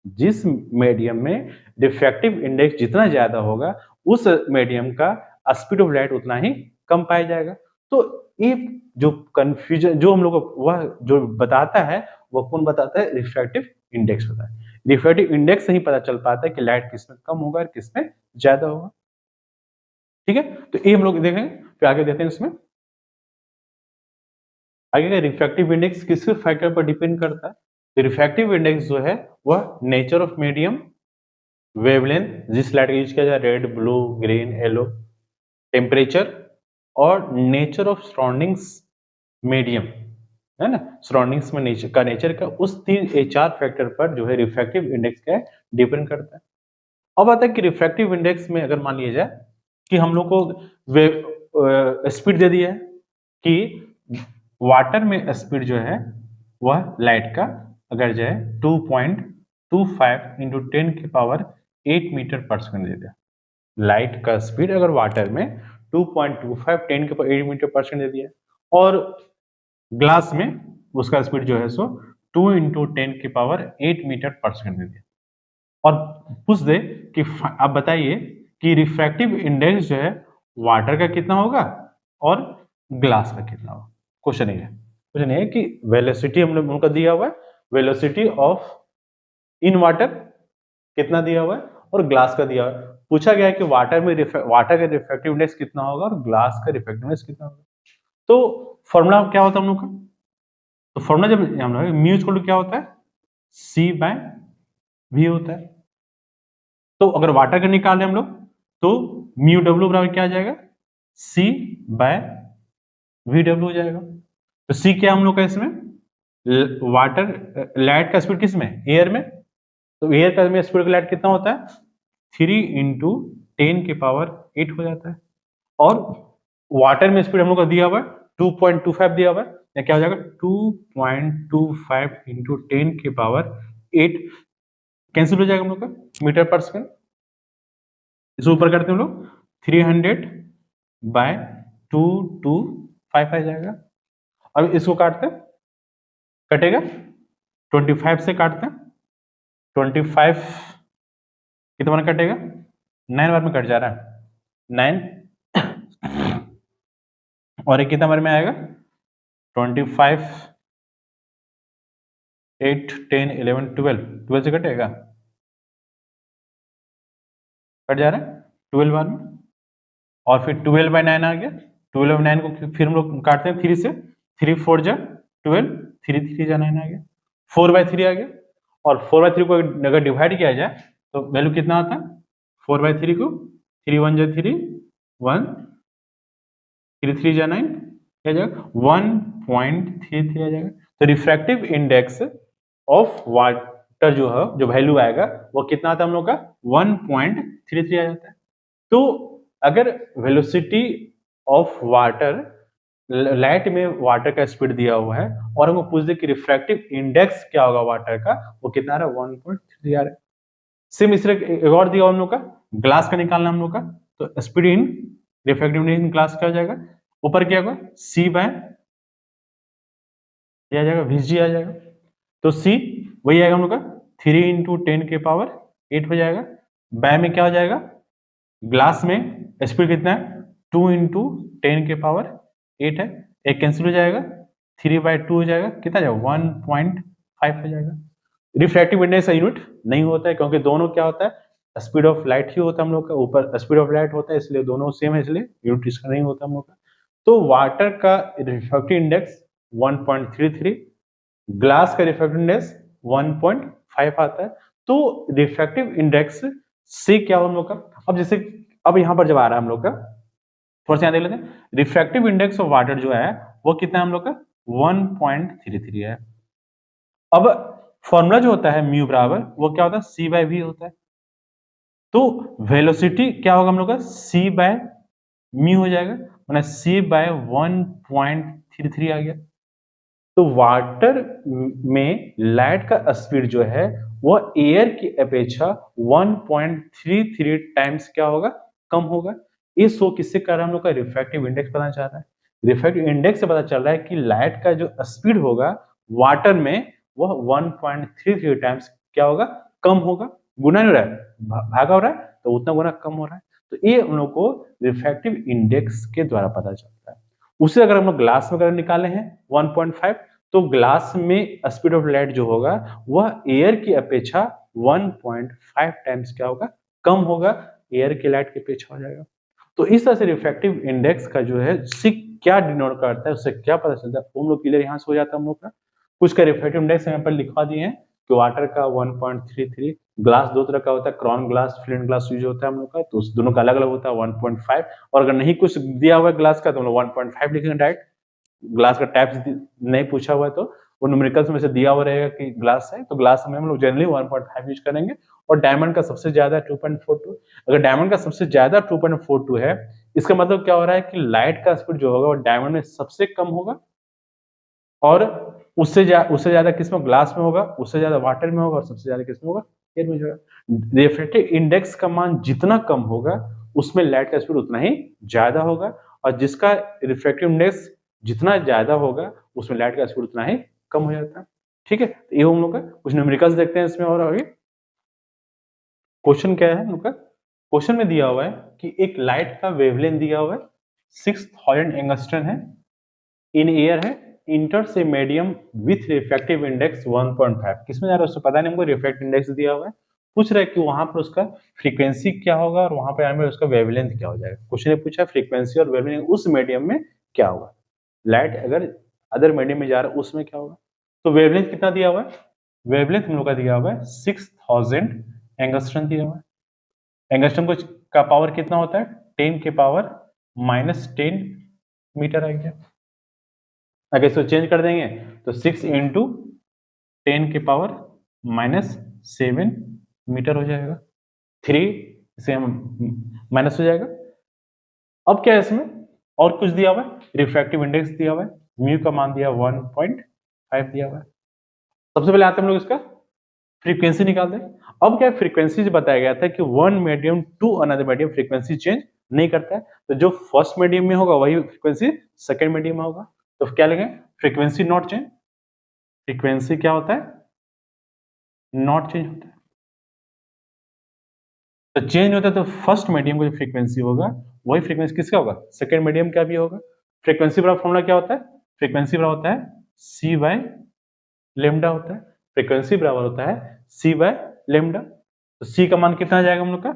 जिस मीडियम में रिफ्रैक्टिव इंडेक्स जितना ज्यादा होगा उस मीडियम का स्पीड ऑफ लाइट उतना ही कम पाया जाएगा। तो ये जो कंफ्यूजन जो हम लोग को वह जो बताता है वह कौन बताता है? रिफ्रैक्टिव इंडेक्स होता है। रिफ्रैक्टिव इंडेक्स से ही पता चल पाता है कि लाइट किसमें कम होगा और किसमें ज्यादा होगा, ठीक है। तो ये हम लोग देखेंगे, फिर आगे देते हैं इसमें आगे का रिफ्रैक्टिव इंडेक्स किस फैक्टर पर डिपेंड करता है। तो रिफ्रैक्टिव इंडेक्स जो है वह नेचर ऑफ मीडियम, वेवलेंथ जिस लाइट का यूज किया जाए, red, blue, green, yellow, temperature और नेचर ऑफ सराउंडिंग्स मीडियम, है ना, सराउंडिंग्स में नेचर का उस 3-4 फैक्टर पर जो है रिफ्रैक्टिव इंडेक्स क्या है? डिपेंड करता है। अब आता है कि रिफ्रैक्टिव इंडेक्स में अगर मान लिया जाए कि हम लोग को स्पीड दे दिया है कि वाटर में स्पीड जो है वह लाइट का अगर जो है 2.25 इंटू 10 की पावर 8 मीटर पर सेकंड दे दिया। लाइट का स्पीड अगर वाटर में 2.25 10 के पावर 8 मीटर पर सेकंड दे दिया, और ग्लास में उसका स्पीड जो है सो 2 इंटू 10 की पावर 8 मीटर पर सेकंड दे दिया, और पूछ दे कि आप बताइए कि रिफ्रैक्टिव इंडेक्स जो है वाटर का कितना होगा और ग्लास का कितना होगा। क्वेश्चन है कि वेलोसिटी हम लोग का दिया हुआ है, वेलोसिटी ऑफ इन वाटर कितना दिया हुआ है और ग्लास का दिया हुआ है। पूछा गया है कि वाटर का रिफ्रैक्टिव इंडेक्स कितना होगा और ग्लास का रिफ्रैक्टिव इंडेक्स कितना होगा। तो फॉर्मूला क्या होता है हम लोग का? तो फॉर्मूला जब हम लोग म्यू इक्वल टू क्या होता है, सी बाय वी होता है। तो अगर वाटर का निकाल रहे हम लोग तो म्यू डब्ल्यू बराबर क्या आ जाएगा, सी बाय वी डब्ल्यू हो जाएगा। तो सी क्या हम लोग का इसमें, वाटर लाइट का स्पीड किस में, एयर में। तो एयर का स्पीड का लाइट कितना होता है, 3 इंटू 10 के पावर 8 हो जाता है। और वाटर में स्पीड हम लोग का दिया हुआ है 2.25 दिया हुआ है, या क्या हो जाएगा 2.25 इंटू 10 के पावर 8 कैंसिल हो जाएगा हम लोग का मीटर पर सेकेंड। इसे ऊपर करते हैं हम लोग 300 बाय 225 आ जाएगा। अब इसको काटते हैं, कटेगा 25 से काटते हैं, 25 कितना बार कटेगा, 9 बार में कट जा रहा है 9 और एक कितना बार में आएगा 25 8 10 11 12 से कटेगा, कट जा रहा है 12 बार में। और फिर 12 बाय 9 आ गया, 12 बाय 9 को फिर हम लोग काटते हैं 3 से, 3 4 जा 12, 3 3 जा 9 आ गया, 4 बाय 3 आ गया। और 4 बाय 3 को अगर डिवाइड किया जाए तो वैल्यू कितना आता है, 4 बाय 3 को 3 1 जा 3 1 3 3 जा 9 क्या जाएगा 1.33 आ जाएगा। तो रिफ्रैक्टिव इंडेक्स ऑफ वाटर जो है, जो वैल्यू आएगा वो कितना आता है हम लोग का 1.33 आ जाता है। तो अगर वेलोसिटी ऑफ वाटर, लाइट में वाटर का स्पीड दिया हुआ है और हमको पूछ दे कि रिफ्रैक्टिव इंडेक्स क्या होगा वाटर का, वो कितना आ रहा है 1.33 आ रहा है। सेम इस तरह एक और दिया हम लोग का, ग्लास का निकालना हम लोग का। तो speed in refractive index in glass क्या हो जाएगा, ऊपर क्या होगा सी बाय आ जाएगा वीजी आ जाएगा। तो सी वही आएगा हम लोग का 3 इंटू 10 के पावर 8 हो जाएगा। बाय में क्या हो जाएगा, ग्लास में स्पीड कितना है 2 इंटू 10 के पावर 8 है, एक कैंसिल हो जाएगा 3 बाय 2 हो जाएगा, कितना जाएगा 1.5 हो जाएगा। रिफ्रैक्टिव इंडेक्स का यूनिट नहीं होता है क्योंकि दोनों क्या होता है स्पीड ऑफ लाइट ही होता है हम लोग का, ऊपर स्पीड ऑफ लाइट होता है इसलिए दोनों सेम है, इसलिए यूनिट इसका नहीं होता हम लोग का। तो वाटर का रिफ्रैक्टिव इंडेक्स 1.33, ग्लास का रिफ्रैक्टिव इंडेक्स 1.5 आता है। तो रिफ्रैक्टिव इंडेक्स से क्या हो हम लोग का, अब जैसे अब यहां पर जब आ रहा है हम लोग का, थोड़ा सा देख लेते हैं, रिफ्रैक्टिव इंडेक्स ऑफ वाटर जो है वो कितना है हम लोग का 1.33 है। अब फॉर्मूला जो होता है म्यू बराबर वो क्या होता है सी बाय वी होता है। तो वेलोसिटी क्या होगा हम लोग का सी बाय म्यू हो जाएगा, माने सी बाय 1.33 आ गया। तो वाटर में लाइट का स्पीड जो है वो एयर की अपेक्षा 1.33 टाइम्स क्या होगा, कम होगा। ये शो किससे कर रहा है हम लोग का, रिफ्रैक्टिव इंडेक्स पता चल रहा है। रिफ्रैक्टिव इंडेक्स से पता चल रहा है कि लाइट का जो स्पीड होगा वाटर में वह 1.33 टाइम्स क्या होगा, कम होगा। गुना नहीं हो रहा है, भागा हो रहा है तो उतना गुना कम हो रहा है। तो ये हम लोग को रिफ्रैक्टिव इंडेक्स के द्वारा पता चलता है। उसे अगर हम लोग ग्लास में अगर निकाले हैं 1.5, तो ग्लास में स्पीड ऑफ लाइट जो होगा वह एयर की अपेक्षा 1.5 टाइम्स क्या होगा, कम होगा, एयर की लाइट की अपेक्षा हो जाएगा। तो इस तरह से रिफ्रैक्टिव इंडेक्स का जो है सी क्या डिनोट करता है, उससे क्या पता चलता है, हम लोग क्लियर यहाँ से हो जाता है हम लोग का। कुछ का रिफ्रैक्टिव इंडेक्स यहाँ पर लिखवा दिए हैं कि वाटर का 1.33, ग्लास दो तरह का होता है, crown glass, flint glass use होता है हम लोग का, तो दोनों का अलग अलग होता है 1.5। और अगर नहीं कुछ दिया हुआ है ग्लास का तो हम लोग 1.5 लिखेंगे डायरेक्ट। ग्लास का टाइप्स नहीं पूछा हुआ है तो वो न्यूमेरिकल्स में से दिया हुआ रहेगा कि ग्लास है, तो ग्लास में हम लोग जनरली 1.5 यूज करेंगे। और डायमंड का सबसे ज्यादा 2.42। अगर डायमंड का सबसे ज्यादा 2.42 है, इसका मतलब क्या हो रहा है कि लाइट का स्पीड जो होगा वो डायमंड में सबसे कम होगा, और उससे ज्यादा किसमें, ग्लास में होगा, उससे ज्यादा वाटर में होगा, और सबसे ज्यादा किसमें होगा, एयर में होगा। रिफ्रैक्टिव इंडेक्स का मान जितना कम होगा उसमें लाइट का स्पीड उतना ही ज्यादा होगा, और जिसका रिफ्रैक्टिव इंडेक्स जितना ज्यादा होगा उसमें लाइट का स्पीड उतना ही कम हो जाता है। ठीक है, तो ये हम लोग का कुछ न्यूमेरिकल्स देखते हैं इसमें। और आगे क्वेश्चन क्या है हम लोग का, क्वेश्चन में दिया हुआ है कि एक लाइट का वेवलेंथ दिया हुआ है 6000 एंगस्ट्रॉन है, इन एयर है, इंटर्स a medium with refractive index 1.5। किसमें जा रहा है उसको पता नहीं, हमको रिफ्रैक्टिव इंडेक्स दिया हुआ है, पूछ रहा है कि वहां पर उसका फ्रीक्वेंसी क्या होगा और वहां पे आने में उसका वेवलेंथ क्या हो जाएगा। क्वेश्चन ने पूछा फ्रीक्वेंसी और वेवलेंथ उस मीडियम में क्या होगा, लाइट अगर अदर मीडियम में जा रहा है उसमें क्या होगा। तो वेवलेंथ कितना दिया हुआ है, वेवलेंथ हम लोग का दिया हुआ है 6000 एंगस्ट्रॉम दिया हुआ है। एंगस्ट्रॉम को का पावर कितना होता है, 10 के पावर -10 मीटर आ गया। अगर इसको चेंज कर देंगे तो 6 इंटू 10 के पावर -7 मीटर हो जाएगा, 3 से हम माइनस हो जाएगा। अब क्या है इसमें और कुछ दिया हुआ है, रिफ्रैक्टिव इंडेक्स दिया हुआ है, म्यू का मान दिया 1.5 दिया हुआ है। सबसे पहले आते हैं हम लोग इसका फ्रीक्वेंसी निकालते हैं। अब क्या फ्रीक्वेंसी जो बताया गया था कि one medium to another medium frequency change नहीं करता है, तो जो फर्स्ट मीडियम में होगा वही फ्रीक्वेंसी सेकंड मीडियम में होगा। तो क्या लिखें, फ्रीक्वेंसी नॉट चेंज। फ्रीक्वेंसी क्या होता है, नॉट चेंज होता है। तो चेंज होता है तो फर्स्ट मीडियम का जो फ्रीक्वेंसी होगा वही फ्रीक्वेंसी किसका होगा, सेकंड मीडियम का भी होगा। फ्रीक्वेंसी बराबर फॉर्मूला क्या होता है, फ्रीक्वेंसी बराबर होता है सी बाय लेमडा होता है। फ्रीक्वेंसी बराबर होता है सी बाय लेमडा। तो सी का मान कितना आ जाएगा हम लोग का,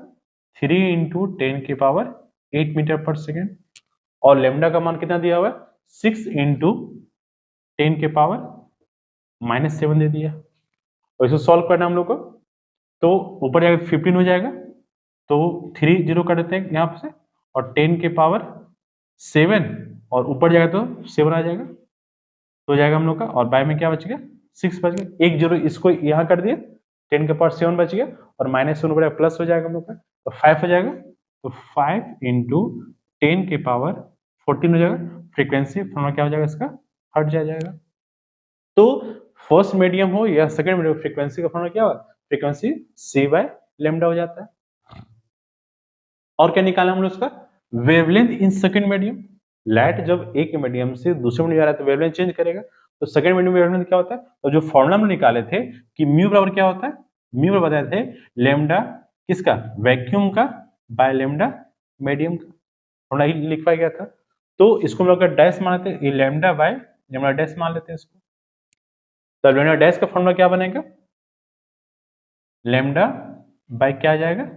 3 इंटू 10 की पावर 8 मीटर पर सेकेंड, और लेमडा का मान कितना दिया हुआ है, 6 इंटू 10 के पावर -7 दे दिया। और इसको सॉल्व करना हम लोग को, तो ऊपर जाएगा 15 हो जाएगा, तो 3 जीरो कर देते हैं यहाँ से, और 10 के पावर 7 और ऊपर जाएगा तो 7 आ जाएगा, तो जाएगा हम लोग का, और बाय में क्या बच गया, 6 बच गया। एक जीरो इसको यहाँ कर दिए, 10 के पावर 7 बच गया, और -7 ऊपर प्लस हो जाएगा हम लोग का, तो 5 हो जाएगा। तो 5 इंटू 10 के पावर 14 हो जाएगा। फ्रीक्वेंसी फॉर्मूला क्या हो जाएगा इसका, हट जाएगा। तो फर्स्ट मीडियम हो या सेकंड मीडियम, फ्रीक्वेंसी का फॉर्मूला क्या होगा, फ्रीक्वेंसी सी बाय लेमडा हो जाता है। और क्या निकाला हम लोग उसका, wavelength in second medium. Light जब एक मीडियम से दूसरे मीडियम जा रहा है तो वेवलेंथ चेंज करेगा, तो सेकंड मीडियम में वेवलेंथ क्या होता है, तो जो फॉर्मूला हम निकाले थे कि म्यू बराबर क्या होता है, म्यू बराबर बताए थे लेमडा किसका, वैक्यूम का बाय लेमडा मीडियम का, फॉर्मूला ही लिखवाया गया था। तो इसको हम लोग डैश मानते हैं, ये लेमडा बाय लेमडा डैश मान लेते हैं इसको। तो लेमडा डैश का फॉर्मूला क्या बनेगा, लेमडा बाय क्या आ जाएगा,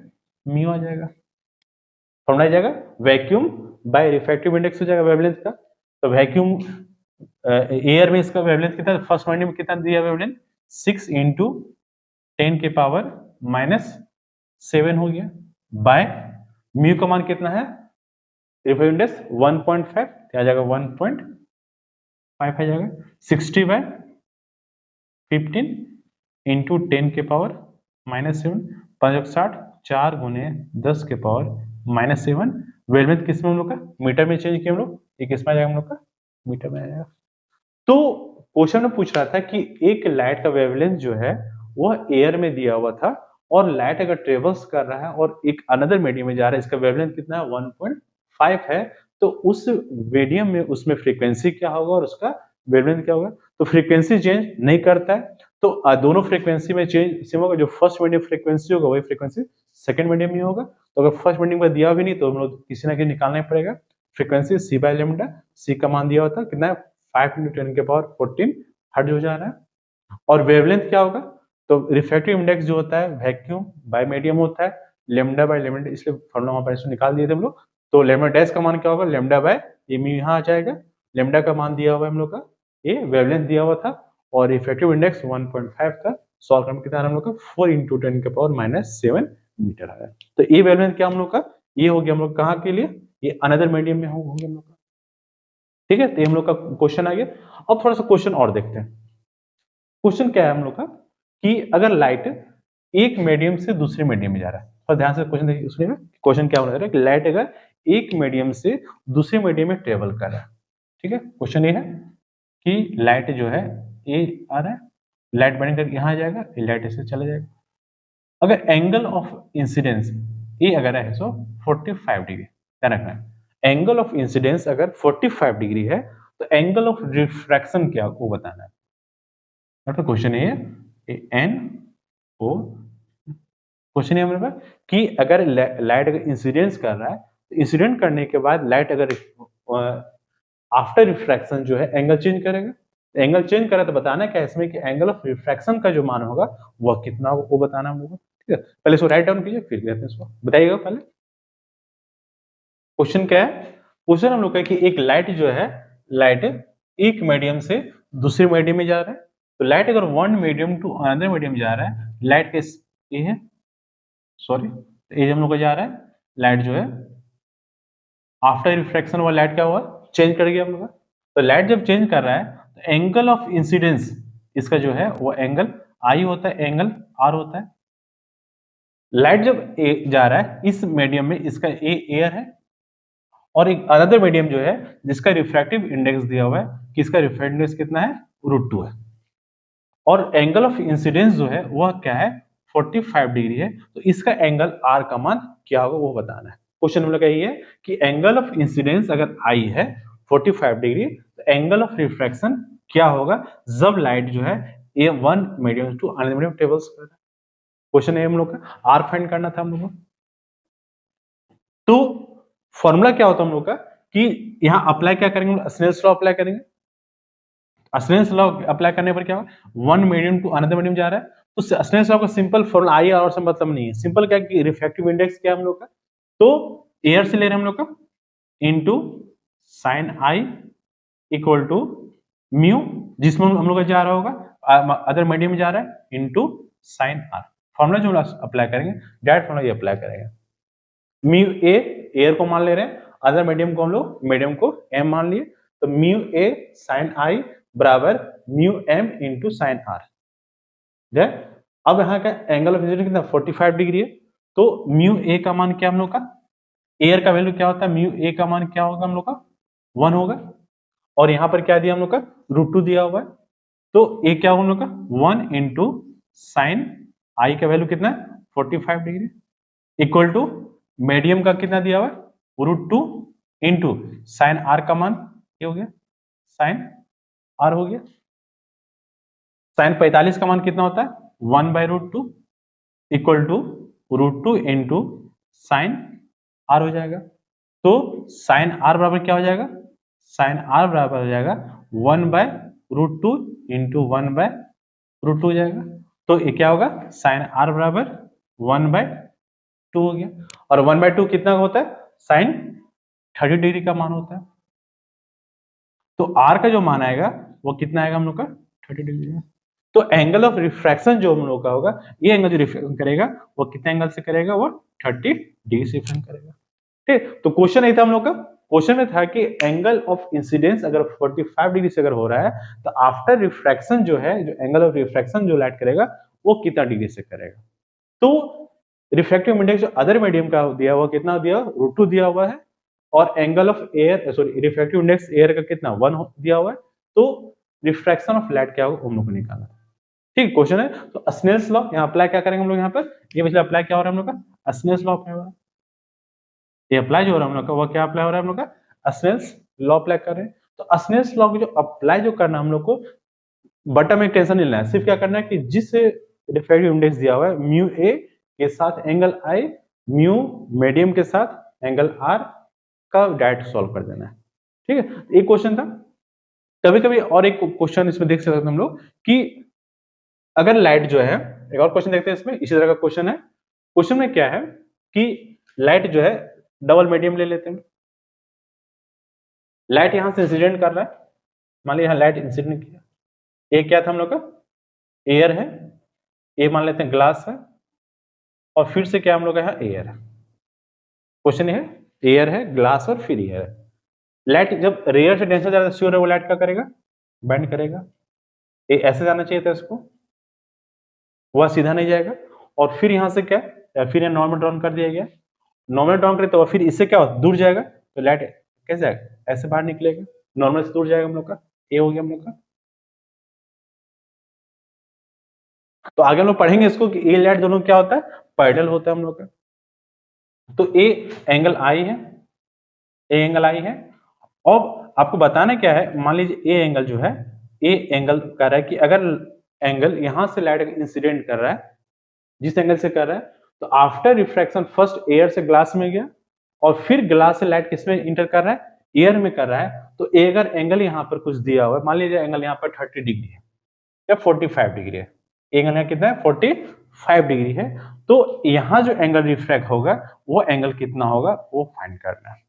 म्यू आ जाएगा। फॉर्मूला आ जाएगा वैक्यूम बाय रिफ्रैक्टिव इंडेक्स हो जाएगा वेवलेंथ का। तो वैक्यूम एयर में इसका वेवलेंथ कितना, फर्स्ट मीडियम में कितना दिया वेवलेंथ, 6 इंटू 10 के पावर -7 हो गया, बाय म्यू का मान कितना है, रिफ्रैक्टिव इंडेक्स 1.5, आ जाएगा 1.5 आ जाएगा। 60 बाय 15 इंटू 10 के पावर -7, 560, 4 गुने 10 के पावर -7। वेवलेंथ किस में हम लोग का, मीटर में चेंज किया हम लोग, ये किस में आ जाएगा हम लोग का, मीटर में आ जाएगा। तो क्वेश्चन में पूछ रहा था कि एक लाइट का वेवलेंथ जो है वह एयर में दिया हुआ था, और लाइट अगर ट्रेवल्स कर रहा है और एक अनदर मीडियम में जा रहा है, इसका वेवलेंथ कितना है, 1.5 है। तो उस मीडियम में उसमें फ्रीक्वेंसी क्या होगा और उसका वेवलेंथ क्या होगा। तो फ्रीक्वेंसी चेंज नहीं करता है, तो दोनों फ्रीक्वेंसी में चेंज सेम होगा। जो फर्स्ट मीडियम फ्रीक्वेंसी होगा वही फ्रीक्वेंसी सेकंड मीडियम में होगा। तो अगर फर्स्ट मीडियम का दिया भी नहीं तो हम लोग किसी ना किसी निकालना ही पड़ेगा। फ्रीक्वेंसी सी बाय लेमडा, सी का मान दिया होता है कितना है, 5 इंटू 10 के पावर 14 हर्ट्ज हो जा रहा है। और वेवलेंथ क्या होगा, तो रिफ्रैक्टिव इंडेक्स जो होता है वैक्यूम बाय मीडियम होता है, लेमडा बाय लेमडा, इसलिए फॉर्मूला वहां पर निकाल दिए थे हम लोग। तो लेमडा डैश का मान क्या होगा, लेमडा बाय ये म्यू यहाँ आ जाएगा। लेमडा का मान दिया हुआ है हम लोग का, ये वेवलेंथ दिया हुआ था, और इफेक्टिव इंडेक्स 1.5 था। सॉल्व करने कितना हम लोग का, 4 इंटू 10 के पावर -7 मीटर आया। तो ये वेवलेंथ क्या हम लोग का, ये हो गया हम लोग कहाँ के लिए, ये अनदर मीडियम में हो गया हम लोग का। ठीक है, तो ये हम लोग का क्वेश्चन आ गया। अब थोड़ा सा क्वेश्चन और देखते हैं। क्वेश्चन क्या है हम लोग का, कि अगर लाइट एक मीडियम से दूसरे मीडियम में जा रहा है, और ध्यान से क्वेश्चन देखिए, सुनिए क्वेश्चन क्या होना है कि लाइट अगर एक मीडियम से दूसरे मीडियम में ट्रेवल कर रहा है। ठीक है, क्वेश्चन ये है कि लाइट जो है ये आ रहा है, लाइट बन कर यहाँ आ जाएगा, लाइट ऐसे चला जाएगा। अगर एंगल ऑफ इंसिडेंस ये अगर है सो 45 डिग्री, ध्यान रखना है। एंगल ऑफ इंसिडेंस अगर 45 डिग्री है तो एंगल ऑफ रिफ्रैक्शन क्या वो बताना है। मतलब क्वेश्चन ये है एन ओ, क्वेश्चन है मेरे पास कि अगर लाइट अगर इंसिडेंस कर रहा है तो इंसिडेंट करने के बाद लाइट अगर आफ्टर रिफ्रैक्शन जो है एंगल चेंज करेगा। एंगल चेंज करे तो बताना क्या है इसमें कि एंगल ऑफ रिफ्रैक्शन का जो मान होगा वह कितना होगा वो बताना हम लोग। ठीक है, पहले इसको राइट डाउन कीजिए फिर कहते हैं इसको, बताइएगा पहले क्वेश्चन क्या है। क्वेश्चन हम लोग का कि एक लाइट जो है, लाइट एक मीडियम से दूसरे मीडियम में जा रहा है, तो लाइट अगर one medium to another medium जा रहा है, लाइट का ये है, सॉरी ये हम लोग का जा रहा है, लाइट जो है आफ्टर रिफ्रैक्शन वाला लाइट क्या हुआ, चेंज कर गया हम लोग का। तो लाइट जब चेंज कर रहा है तो एंगल ऑफ इंसिडेंस इसका जो है वो एंगल आई होता है, एंगल आर होता है। लाइट जब जा रहा है इस मीडियम में, इसका एयर है, और एक अनदर मीडियम जो है जिसका रिफ्रैक्टिव इंडेक्स दिया हुआ है कि इसका रिफ्रैक्टिव इंडेक्स कितना है, √2 है, और एंगल ऑफ इंसिडेंस जो है वह क्या है, 45 डिग्री है। तो इसका एंगल आर का मान क्या होगा वो बताना है। क्वेश्चन हम लोग का ये है कि एंगल ऑफ इंसिडेंस अगर आई है 45 डिग्री, तो एंगल ऑफ रिफ्रैक्शन क्या होगा जब लाइट जो है a one medium to another medium travels कर रहा है। क्वेश्चन है हम लोग का, आर फाइंड करना था हम लोग को। तो फॉर्मूला क्या होता है हम लोग का कि यहां अप्लाई क्या करेंगे, स्नेल्स लॉ अप्लाई करेंगे। स्नेल्स लॉ अप्लाई करने पर क्या होगा, one medium to another medium जा रहा है, तो स्नेल्स लॉ का सिंपल फॉर्मूला आई और से मतलब नहीं है, सिंपल क्या कि रिफ्रैक्टिव इंडेक्स क्या है हम लोग का, तो एयर से ले रहे हैं हम लोग का into sine i equal to mu, जिसमें हम लोग का जा रहा होगा अदर मीडियम में जा रहा है, इनटू साइन आर। फॉर्मूला जो अप्लाई करेंगे डायरेक्ट फॉर्मूला ये अप्लाई करेंगे। म्यू ए एयर को मान ले रहे हैं, अदर मीडियम को हम लोग मीडियम को एम मान लिए, तो म्यू ए साइन आई बराबर mu m into sine r. अब यहाँ का एंगल ऑफ इंसिडेंस कितना 45 डिग्री है, तो म्यू ए का मान क्या हम लोग का, एयर का वैल्यू क्या होता है, म्यू ए का मान क्या होगा हम लोग का 1 होगा, और यहाँ पर क्या दिया हम लोग का √2 दिया हुआ है, तो ए क्या होगा हम लोग का 1 इंटू साइन आई का वैल्यू कितना है 45 डिग्री इक्वल टू मीडियम का कितना दिया हुआ है √2 इंटू साइन आर का मान ये हो गया, साइन आर हो गया। साइन 45 का मान कितना होता है 1/√2 equal to √2 into sine r हो जाएगा। तो साइन आर बराबर क्या हो जाएगा, साइन आर बराबर हो जाएगा 1/√2 इंटू 1/√2 हो जाएगा। तो ये क्या होगा, साइन आर बराबर 1/2 हो गया, और 1/2 कितना होता है, साइन 30 डिग्री का मान होता है। तो आर का जो मान आएगा वो कितना आएगा हम लोग का 30 डिग्री का। तो एंगल ऑफ रिफ्रैक्शन जो हम लोग का होगा, ये एंगल जो रिफ्रैक्शन करेगा वो कितने एंगल से करेगा, वो 30 डिग्री से रिफ्रैक्शन करेगा। ठीक, तो क्वेश्चन नहीं था हम लोग का, क्वेश्चन में था कि एंगल ऑफ इंसिडेंस अगर 45 डिग्री से अगर हो रहा है तो आफ्टर रिफ्रैक्शन जो है, जो एंगल ऑफ रिफ्रैक्शन जो लाइट करेगा वो कितना डिग्री से करेगा। तो रिफ्रैक्टिव इंडेक्स जो अदर मीडियम का दिया हुआ कितना दिया, √2 दिया हुआ है, और angle of air sorry refractive index air का कितना 1 दिया हुआ है। तो रिफ्रैक्शन ऑफ लाइट क्या होगा हम लोग को निकालना। ठीक, क्वेश्चन है। तो स्नेल्स लॉ यहाँ अप्लाई क्या करेंगे हम लोग, यहाँ पर ये पिछले अप्लाई क्या हो रहा है हम लोग का, स्नेल्स लॉ अप्लाई हो रहा है। ये अप्लाई जो हो रहा है हम लोग का वो क्या अप्लाई हो रहा है हम लोग का, स्नेल्स लॉ अप्लाई कर रहे हैं। तो स्नेल्स लॉ को जो अप्लाई जो करना हम लोग को बटन में टेंशन नहीं लेना है, सिर्फ क्या करना है कि जिस रिफ्रैक्टिव इंडेक्स दिया हुआ है म्यू ए के साथ एंगल आई, म्यू मीडियम के साथ एंगल आर का डायरेक्ट सॉल्व कर देना है। ठीक है, एक क्वेश्चन था। कभी कभी और एक क्वेश्चन इसमें देख सकते हैं हम लोग कि अगर लाइट जो है, एक और क्वेश्चन देखते हैं इसमें, इसी तरह का क्वेश्चन है। क्वेश्चन में क्या है कि लाइट जो है डबल मीडियम ले लेते हैं, लाइट यहां से इंसिडेंट कर रहा है, मान लीजिए यहां लाइट इंसिडेंट किया, ये क्या था हम लोग का एयर है, ये मान लेते हैं ग्लास है, और फिर से क्या हम लोग का है एयर है। क्वेश्चन है एयर है, ग्लास और फिर एयर है। लाइट जब रेयर से डेंसर ज्यादा श्योर है वो लाइट क्या करेगा, बेंड करेगा। ये ऐसे जाना चाहिए था इसको, वह सीधा नहीं जाएगा, और फिर यहां से क्या फिर यहां नॉर्मल ड्रॉन कर दिया गया, नॉर्मल ड्रॉन करे तो फिर इससे क्या हो दूर जाएगा, तो लाइट कैसे जाएगा, ऐसे बाहर निकलेगा, नॉर्मल से दूर जाएगा हम लोग का, ये हो गया हम लोग का। तो आगे हम लोग पढ़ेंगे इसको कि ए लाइट दोनों क्या होता है, पैरेलल होता है हम लोग का। तो ए एंगल आई है, ए एंगल आई है, अब आपको बताना क्या है, मान लीजिए ए एंगल जो है, ए एंगल कर रहा है कि अगर एंगल यहां से लाइट इंसिडेंट कर रहा है, जिस एंगल से कर रहा है, तो आफ्टर रिफ्रैक्शन फर्स्ट एयर से ग्लास में गया, और फिर ग्लास से लाइट किसमें इंटर कर रहा है, एयर में कर रहा है। तो अगर एंगल यहाँ पर कुछ दिया हुआ है, मान लीजिए एंगल यहाँ पर 30 डिग्री है या 45 डिग्री है, एंगल यहाँ कितना है 45 डिग्री है, तो यहाँ जो एंगल रिफ्रैक्ट होगा वो एंगल कितना होगा वो फाइंड करना है।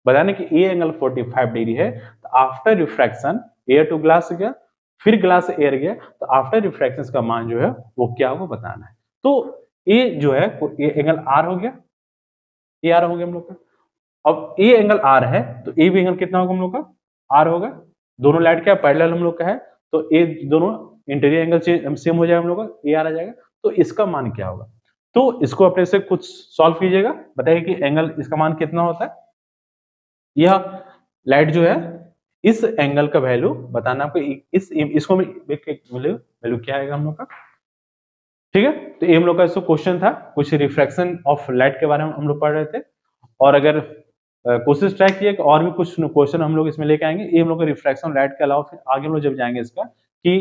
बताने कि ये एंगल 45 डिग्री है, तो after refraction air to glass गया, फिर ग्लास एयर गया, तो आफ्टर रिफ्रैक्शन का मान जो है वो क्या होगा बताना है। तो ये जो है ये एंगल आर हो गया, ये आर हो गया हम लोग का। अब ये एंगल आर है तो ये भी एंगल कितना होगा हम लोग का, आर होगा। दोनों लाइट क्या पैरेलल हम लोग का है, तो ये दोनों इंटीरियर एंगल सेम हो जाएगा हम लोग का, ये आर आ जाएगा। तो इसका मान क्या होगा, तो इसको अपने से कुछ सॉल्व कीजिएगा, बताइए कि एंगल इसका मान कितना होता है। यह लाइट जो है इस एंगल का वैल्यू बताना आपको, इसको वैल्यू क्या आएगा हम लोग का, ठीक है। तो ये हम लोग का इसको क्वेश्चन था, कुछ रिफ्रैक्शन ऑफ लाइट के बारे में हम लोग पढ़ रहे थे। और अगर कोशिश ट्राई किए और भी कुछ क्वेश्चन हम लोग इसमें लेके आएंगे। ये हम लोग का रिफ्रैक्शन लाइट के अलावा फिर आगे हम लोग जब जाएंगे इसका कि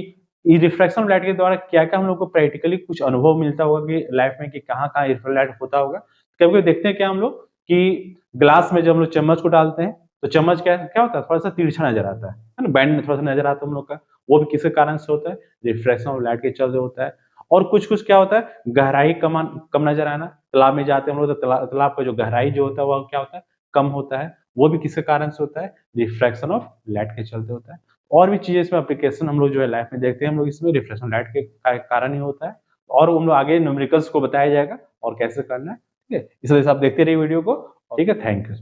ये रिफ्रैक्शन लाइट के द्वारा क्या क्या हम लोग को प्रैक्टिकली कुछ अनुभव मिलता होगा कि लाइफ में कि कहाँ कहाँ रिफ्रैक्शन लाइट होता होगा। कभी कभी देखते हैं क्या हम लोग कि ग्लास में जब हम लोग चम्मच को डालते हैं तो चम्मच क्या क्या होता है, थोड़ा सा तिरछा नजर आता है ना, बैंड में थोड़ा सा नजर आता है हम लोग का। वो भी किसके कारण से होता है, रिफ्रैक्शन ऑफ लाइट के चलते होता है। और कुछ कुछ क्या होता है, गहराई कम नजर आना, तालाब में जाते हैं हम लोग तो तालाब का जो गहराई जो होता है वह क्या होता है, कम होता है। वो भी किसके कारण से होता है, रिफ्रैक्शन ऑफ लाइट के चलते होता है। और भी चीजें इसमें एप्लीकेशन हम लोग जो है लाइफ में देखते हैं हम लोग, इसमें रिफ्लेक्शन लाइट के कारण ही होता है। और हम लोग आगे न्यूमेरिकल्स को बताया जाएगा और कैसे करना है, ठीक है। इस वजह से आप देखते रहिए वीडियो को, ठीक है। Thank you.